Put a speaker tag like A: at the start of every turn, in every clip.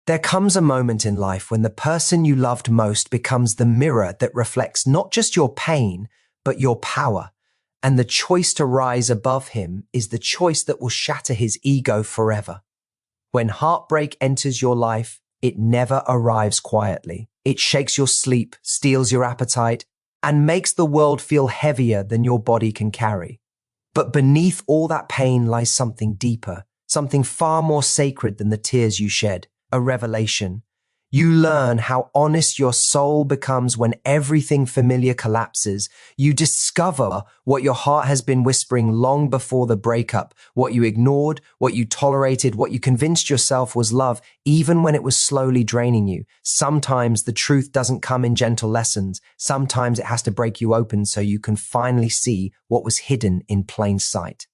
A: There comes a moment in life when the person you loved most becomes the mirror that reflects not just your pain, but your power. And the choice to rise above him is the choice that will shatter his ego forever. When heartbreak enters your life, it never arrives quietly. It shakes your sleep, steals your appetite, and makes the world feel heavier than your body can carry. But beneath all that pain lies something deeper, something far more sacred than the tears you shed. A revelation. You learn how honest your soul becomes when everything familiar collapses. You discover what your heart has been whispering long before the breakup, what you ignored, what you tolerated, what you convinced yourself was love, even when it was slowly draining you. Sometimes the truth doesn't come in gentle lessons. Sometimes it has to break you open so you can finally see what was hidden in plain sight.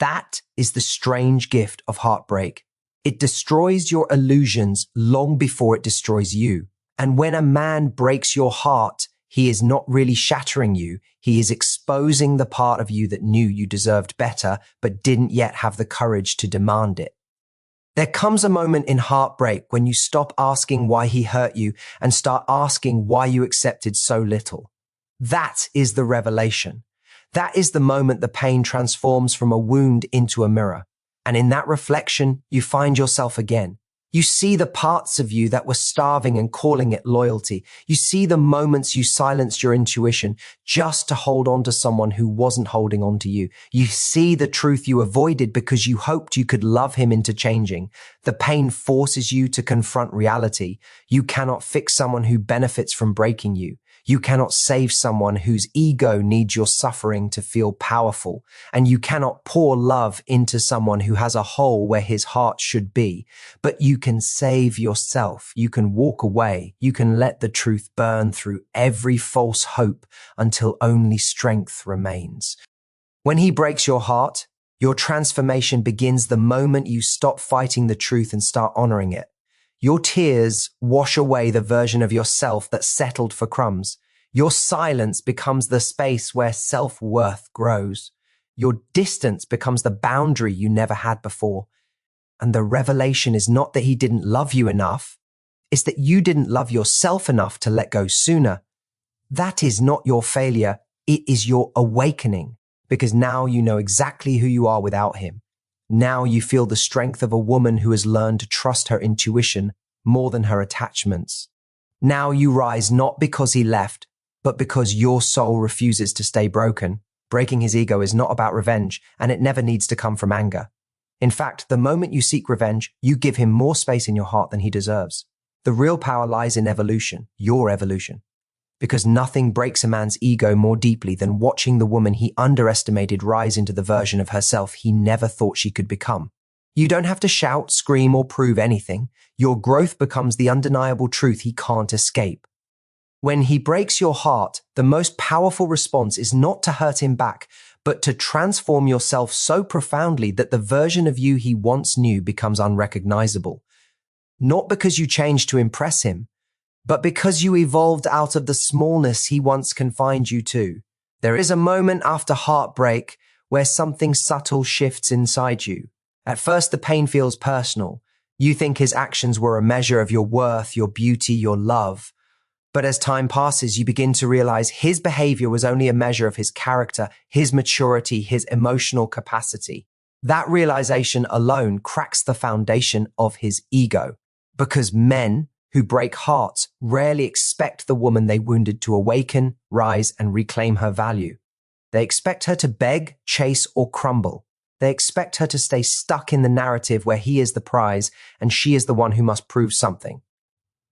A: That is the strange gift of heartbreak. It destroys your illusions long before it destroys you. And when a man breaks your heart, he is not really shattering you. He is exposing the part of you that knew you deserved better, but didn't yet have the courage to demand it. There comes a moment in heartbreak when you stop asking why he hurt you and start asking why you accepted so little. That is the revelation. That is the moment the pain transforms from a wound into a mirror. And in that reflection, you find yourself again. You see the parts of you that were starving and calling it loyalty. You see the moments you silenced your intuition just to hold on to someone who wasn't holding on to you. You see the truth you avoided because you hoped you could love him into changing. The pain forces you to confront reality. You cannot fix someone who benefits from breaking you. You cannot save someone whose ego needs your suffering to feel powerful. And you cannot pour love into someone who has a hole where his heart should be. But you can save yourself. You can walk away. You can let the truth burn through every false hope until only strength remains. When he breaks your heart, your transformation begins the moment you stop fighting the truth and start honoring it. Your tears wash away the version of yourself that settled for crumbs. Your silence becomes the space where self-worth grows. Your distance becomes the boundary you never had before. And the revelation is not that he didn't love you enough. It's that you didn't love yourself enough to let go sooner. That is not your failure. It is your awakening, because now you know exactly who you are without him. Now you feel the strength of a woman who has learned to trust her intuition more than her attachments. Now you rise not because he left, but because your soul refuses to stay broken. Breaking his ego is not about revenge, and it never needs to come from anger. In fact, the moment you seek revenge, you give him more space in your heart than he deserves. The real power lies in evolution, your evolution. Because nothing breaks a man's ego more deeply than watching the woman he underestimated rise into the version of herself he never thought she could become. You don't have to shout, scream, or prove anything. Your growth becomes the undeniable truth he can't escape. When he breaks your heart, the most powerful response is not to hurt him back, but to transform yourself so profoundly that the version of you he once knew becomes unrecognizable. Not because you changed to impress him, but because you evolved out of the smallness he once confined you to. There is a moment after heartbreak where something subtle shifts inside you. At first, the pain feels personal. You think his actions were a measure of your worth, your beauty, your love. But as time passes, you begin to realize his behavior was only a measure of his character, his maturity, his emotional capacity. That realization alone cracks the foundation of his ego, because men who break hearts rarely expect the woman they wounded to awaken, rise, and reclaim her value. They expect her to beg, chase, or crumble. They expect her to stay stuck in the narrative where he is the prize and she is the one who must prove something.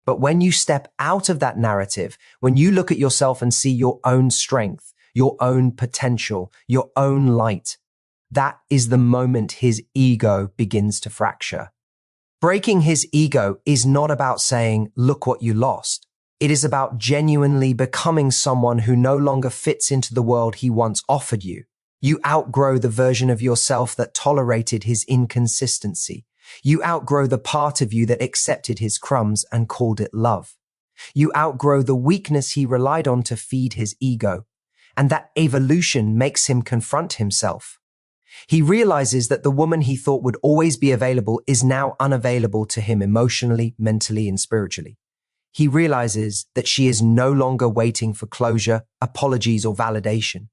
A: But when you step out of that narrative, when you look at yourself and see your own strength, your own potential, your own light, that is the moment his ego begins to fracture. Breaking his ego is not about saying, look what you lost. It is about genuinely becoming someone who no longer fits into the world he once offered you. You outgrow the version of yourself that tolerated his inconsistency. You outgrow the part of you that accepted his crumbs and called it love. You outgrow the weakness he relied on to feed his ego. And that evolution makes him confront himself. He realizes that the woman he thought would always be available is now unavailable to him emotionally, mentally, and spiritually. He realizes that she is no longer waiting for closure, apologies, or validation.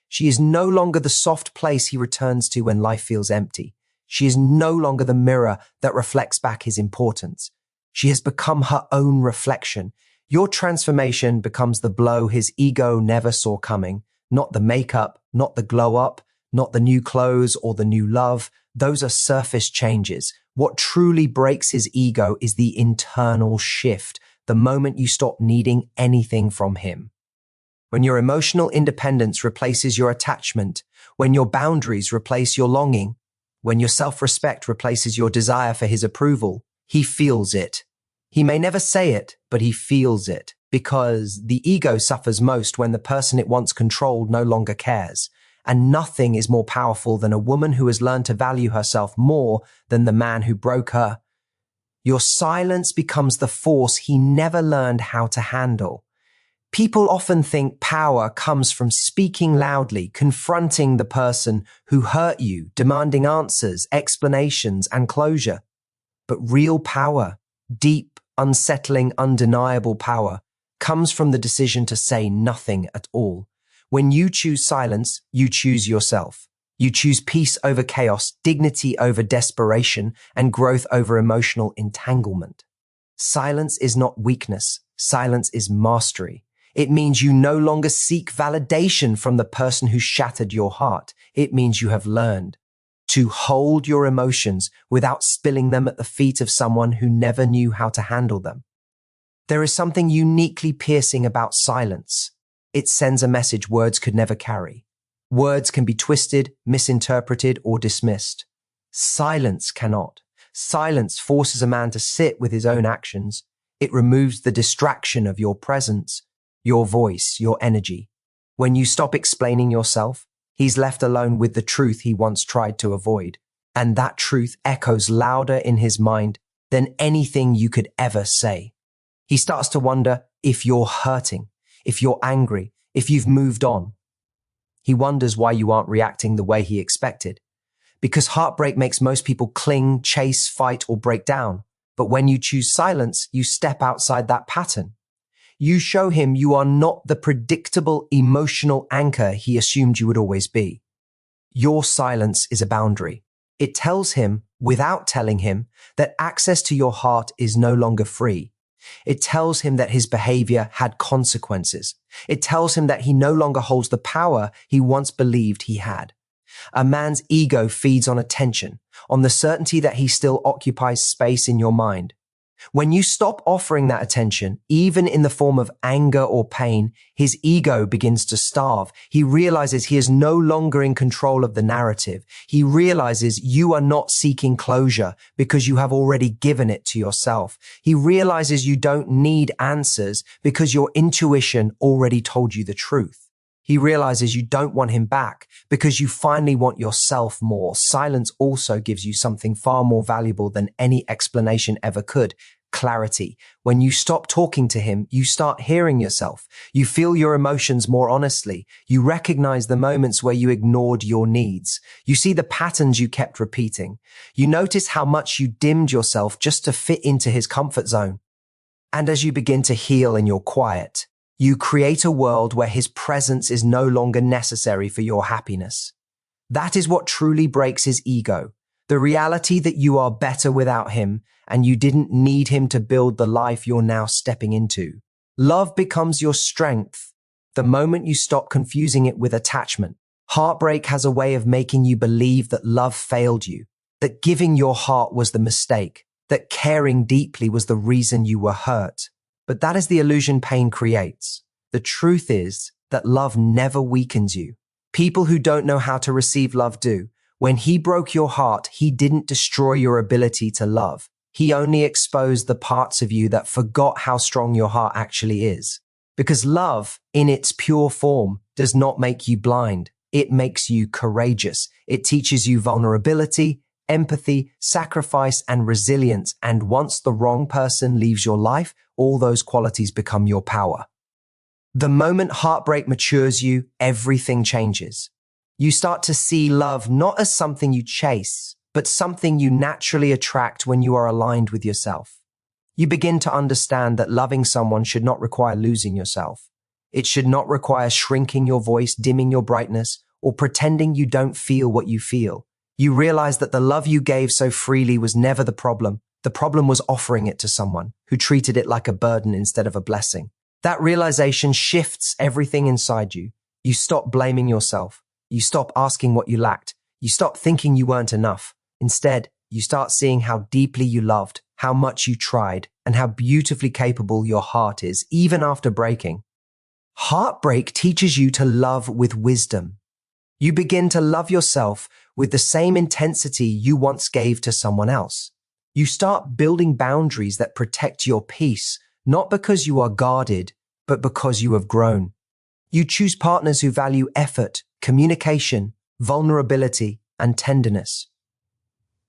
A: She is no longer the soft place he returns to when life feels empty. She is no longer the mirror that reflects back his importance. She has become her own reflection. Your transformation becomes the blow his ego never saw coming, not the makeup, not the glow up, not the new clothes or the new love. Those are surface changes. What truly breaks his ego is the internal shift, the moment you stop needing anything from him. When your emotional independence replaces your attachment, when your boundaries replace your longing, when your self-respect replaces your desire for his approval, he feels it. He may never say it, but he feels it, because the ego suffers most when the person it once controlled no longer cares. And nothing is more powerful than a woman who has learned to value herself more than the man who broke her. Your silence becomes the force he never learned how to handle. People often think power comes from speaking loudly, confronting the person who hurt you, demanding answers, explanations, and closure. But real power, deep, unsettling, undeniable power, comes from the decision to say nothing at all. When you choose silence, you choose yourself. You choose peace over chaos, dignity over desperation, and growth over emotional entanglement. Silence is not weakness. Silence is mastery. It means you no longer seek validation from the person who shattered your heart. It means you have learned to hold your emotions without spilling them at the feet of someone who never knew how to handle them. There is something uniquely piercing about silence. It sends a message words could never carry. Words can be twisted, misinterpreted, or dismissed. Silence cannot. Silence forces a man to sit with his own actions. It removes the distraction of your presence, your voice, your energy. When you stop explaining yourself, he's left alone with the truth he once tried to avoid. And that truth echoes louder in his mind than anything you could ever say. He starts to wonder if you're hurting, if you're angry, if you've moved on. He wonders why you aren't reacting the way he expected. Because heartbreak makes most people cling, chase, fight, or break down. But when you choose silence, you step outside that pattern. You show him you are not the predictable emotional anchor he assumed you would always be. Your silence is a boundary. It tells him, without telling him, that access to your heart is no longer free. It tells him that his behavior had consequences. It tells him that he no longer holds the power he once believed he had. A man's ego feeds on attention, on the certainty that he still occupies space in your mind. When you stop offering that attention, even in the form of anger or pain, his ego begins to starve. He realizes he is no longer in control of the narrative. He realizes you are not seeking closure because you have already given it to yourself. He realizes you don't need answers because your intuition already told you the truth. He realizes you don't want him back because you finally want yourself more. Silence also gives you something far more valuable than any explanation ever could. Clarity. When you stop talking to him, you start hearing yourself. You feel your emotions more honestly. You recognize the moments where you ignored your needs. You see the patterns you kept repeating. You notice how much you dimmed yourself just to fit into his comfort zone. And as you begin to heal in your quiet, you create a world where his presence is no longer necessary for your happiness. That is what truly breaks his ego. The reality that you are better without him and you didn't need him to build the life you're now stepping into. Love becomes your strength the moment you stop confusing it with attachment. Heartbreak has a way of making you believe that love failed you, that giving your heart was the mistake, that caring deeply was the reason you were hurt. But that is the illusion pain creates. The truth is that love never weakens you. People who don't know how to receive love do. When he broke your heart, he didn't destroy your ability to love. He only exposed the parts of you that forgot how strong your heart actually is. Because love, in its pure form, does not make you blind. It makes you courageous. It teaches you vulnerability, empathy, sacrifice, and resilience. And once the wrong person leaves your life, all those qualities become your power. The moment heartbreak matures you, everything changes. You start to see love not as something you chase, but something you naturally attract when you are aligned with yourself. You begin to understand that loving someone should not require losing yourself. It should not require shrinking your voice, dimming your brightness, or pretending you don't feel what you feel. You realize that the love you gave so freely was never the problem. The problem was offering it to someone who treated it like a burden instead of a blessing. That realization shifts everything inside you. You stop blaming yourself. You stop asking what you lacked. You stop thinking you weren't enough. Instead, you start seeing how deeply you loved, how much you tried, and how beautifully capable your heart is, even after breaking. Heartbreak teaches you to love with wisdom. You begin to love yourself with the same intensity you once gave to someone else. You start building boundaries that protect your peace, not because you are guarded, but because you have grown. You choose partners who value effort, communication, vulnerability, and tenderness.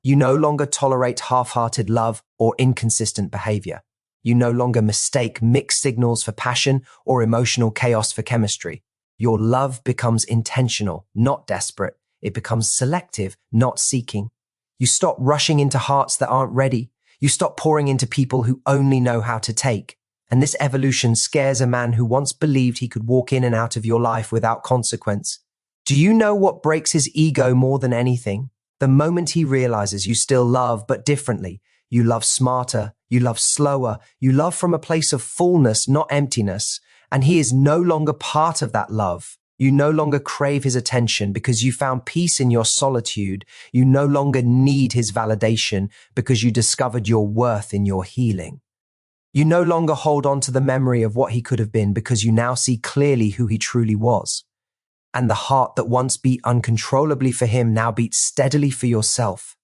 A: You no longer tolerate half-hearted love or inconsistent behavior. You no longer mistake mixed signals for passion or emotional chaos for chemistry. Your love becomes intentional, not desperate. It becomes selective, not seeking. You stop rushing into hearts that aren't ready. You stop pouring into people who only know how to take. And this evolution scares a man who once believed he could walk in and out of your life without consequence. Do you know what breaks his ego more than anything? The moment he realizes you still love, but differently. You love smarter, you love slower, you love from a place of fullness, not emptiness. And he is no longer part of that love. You no longer crave his attention because you found peace in your solitude. You no longer need his validation because you discovered your worth in your healing. You no longer hold on to the memory of what he could have been because you now see clearly who he truly was. And the heart that once beat uncontrollably for him now beats steadily for yourself.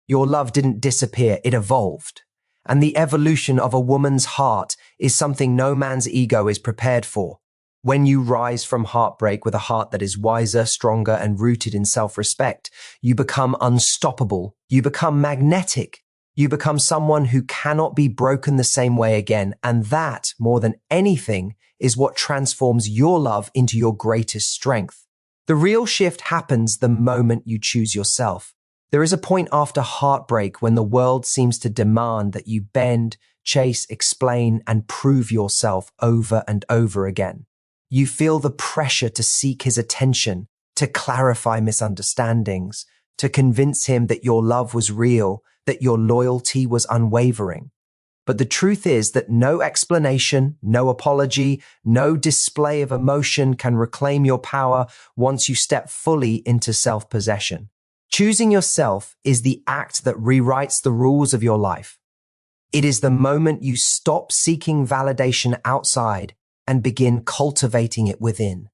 A: Your love didn't disappear, it evolved. And the evolution of a woman's heart is something no man's ego is prepared for. When you rise from heartbreak with a heart that is wiser, stronger, and rooted in self-respect, you become unstoppable. You become magnetic. You become someone who cannot be broken the same way again. And that, more than anything, is what transforms your love into your greatest strength. The real shift happens the moment you choose yourself. There is a point after heartbreak when the world seems to demand that you bend, chase, explain, and prove yourself over and over again. You feel the pressure to seek his attention, to clarify misunderstandings, to convince him that your love was real, that your loyalty was unwavering. But the truth is that no explanation, no apology, no display of emotion can reclaim your power once you step fully into self-possession. Choosing yourself is the act that rewrites the rules of your life. It is the moment you stop seeking validation outside and begin cultivating it within.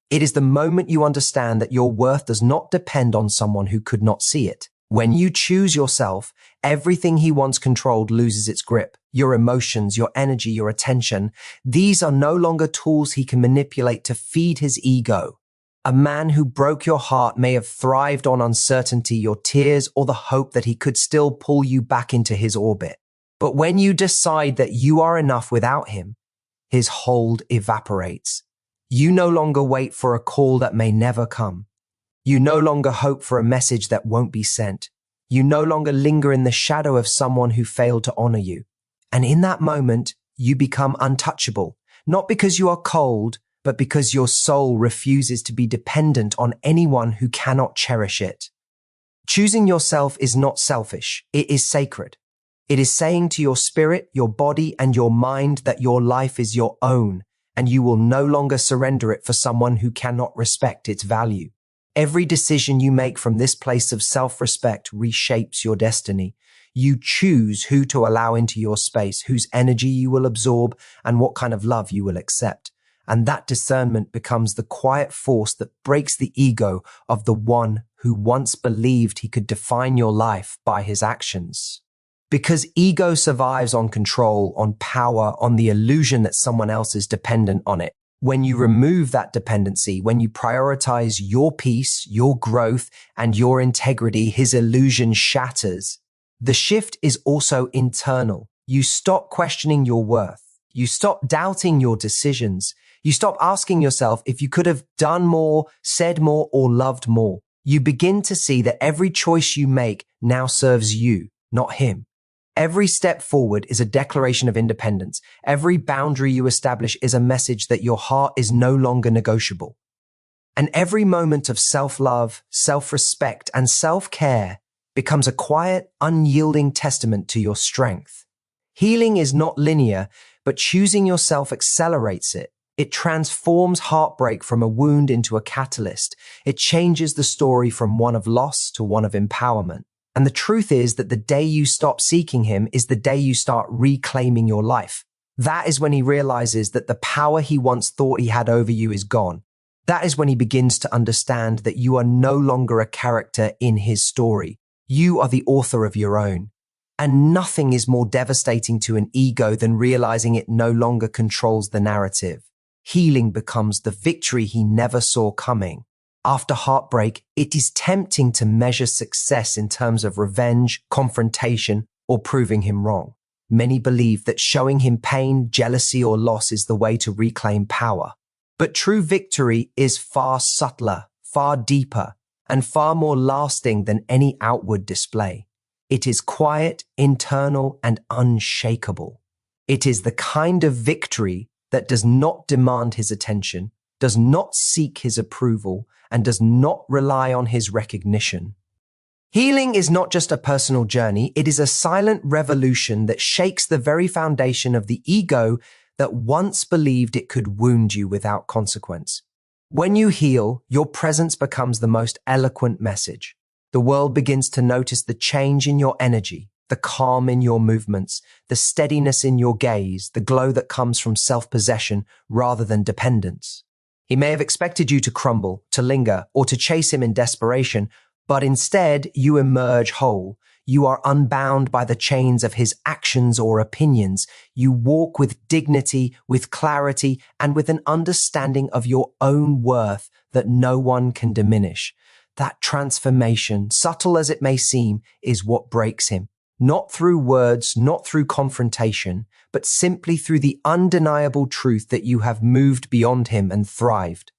A: It is the moment you understand that your worth does not depend on someone who could not see it. When you choose yourself, everything he once controlled loses its grip. Your emotions, your energy, your attention, these are no longer tools he can manipulate to feed his ego. A man who broke your heart may have thrived on uncertainty, your tears, or the hope that he could still pull you back into his orbit. But when you decide that you are enough without him, his hold evaporates. You no longer wait for a call that may never come. You no longer hope for a message that won't be sent. You no longer linger in the shadow of someone who failed to honor you. And in that moment, you become untouchable, not because you are cold, but because your soul refuses to be dependent on anyone who cannot cherish it. Choosing yourself is not selfish, it is sacred. It is saying to your spirit, your body, and your mind that your life is your own, and you will no longer surrender it for someone who cannot respect its value. Every decision you make from this place of self-respect reshapes your destiny. You choose who to allow into your space, whose energy you will absorb, and what kind of love you will accept. And that discernment becomes the quiet force that breaks the ego of the one who once believed he could define your life by his actions. Because ego survives on control, on power, on the illusion that someone else is dependent on it. When you remove that dependency, when you prioritize your peace, your growth, and your integrity, his illusion shatters. The shift is also internal. You stop questioning your worth. You stop doubting your decisions. You stop asking yourself if you could have done more, said more, or loved more. You begin to see that every choice you make now serves you, not him. Every step forward is a declaration of independence. Every boundary you establish is a message that your heart is no longer negotiable. And every moment of self-love, self-respect, and self-care becomes a quiet, unyielding testament to your strength. Healing is not linear, but choosing yourself accelerates it. It transforms heartbreak from a wound into a catalyst. It changes the story from one of loss to one of empowerment. And the truth is that the day you stop seeking him is the day you start reclaiming your life. That is when he realizes that the power he once thought he had over you is gone. That is when he begins to understand that you are no longer a character in his story. You are the author of your own. And nothing is more devastating to an ego than realizing it no longer controls the narrative. Healing becomes the victory he never saw coming. After heartbreak, it is tempting to measure success in terms of revenge, confrontation, or proving him wrong. Many believe that showing him pain, jealousy, or loss is the way to reclaim power. But true victory is far subtler, far deeper, and far more lasting than any outward display. It is quiet, internal, and unshakable. It is the kind of victory that does not demand his attention, does not seek his approval, and does not rely on his recognition. Healing is not just a personal journey, it is a silent revolution that shakes the very foundation of the ego that once believed it could wound you without consequence. When you heal, your presence becomes the most eloquent message. The world begins to notice the change in your energy, the calm in your movements, the steadiness in your gaze, the glow that comes from self-possession rather than dependence. He may have expected you to crumble, to linger, or to chase him in desperation, but instead you emerge whole. You are unbound by the chains of his actions or opinions. You walk with dignity, with clarity, and with an understanding of your own worth that no one can diminish. That transformation, subtle as it may seem, is what breaks him. Not through words, not through confrontation, but simply through the undeniable truth that you have moved beyond him and thrived.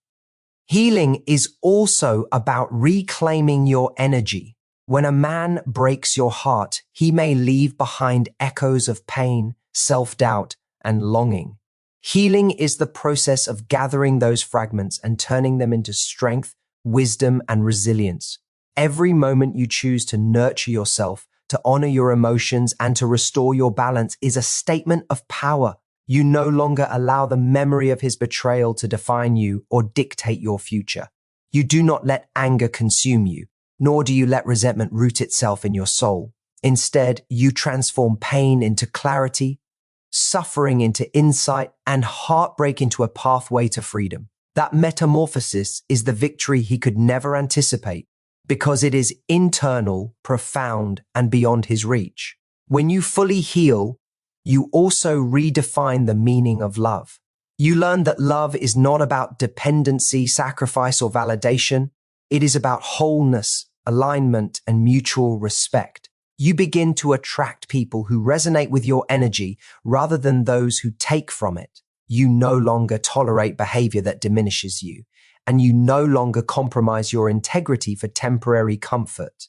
A: Healing is also about reclaiming your energy. When a man breaks your heart, he may leave behind echoes of pain, self-doubt, and longing. Healing is the process of gathering those fragments and turning them into strength, wisdom, and resilience. Every moment you choose to nurture yourself, to honor your emotions, and to restore your balance is a statement of power. You no longer allow the memory of his betrayal to define you or dictate your future. You do not let anger consume you, nor do you let resentment root itself in your soul. Instead, you transform pain into clarity, suffering into insight, and heartbreak into a pathway to freedom. That metamorphosis is the victory he could never anticipate because it is internal, profound, and beyond his reach. When you fully heal, you also redefine the meaning of love. You learn that love is not about dependency, sacrifice, or validation. It is about wholeness, alignment, and mutual respect. You begin to attract people who resonate with your energy rather than those who take from it. You no longer tolerate behavior that diminishes you, and you no longer compromise your integrity for temporary comfort.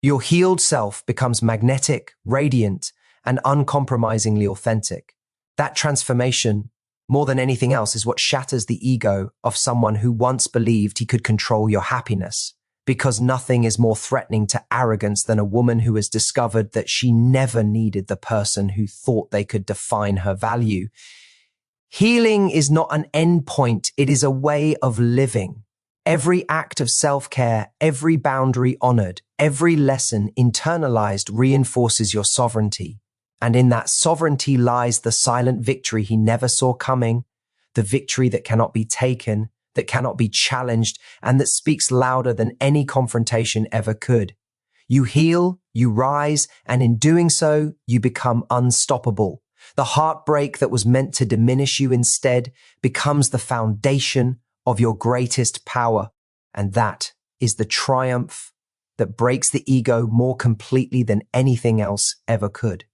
A: Your healed self becomes magnetic, radiant, and uncompromisingly authentic. That transformation, more than anything else, is what shatters the ego of someone who once believed he could control your happiness. Because nothing is more threatening to arrogance than a woman who has discovered that she never needed the person who thought they could define her value. Healing is not an endpoint, it is a way of living. Every act of self-care, every boundary honored, every lesson internalized reinforces your sovereignty. And in that sovereignty lies the silent victory he never saw coming, the victory that cannot be taken, that cannot be challenged, and that speaks louder than any confrontation ever could. You heal, you rise, and in doing so, you become unstoppable. The heartbreak that was meant to diminish you instead becomes the foundation of your greatest power. And that is the triumph that breaks the ego more completely than anything else ever could.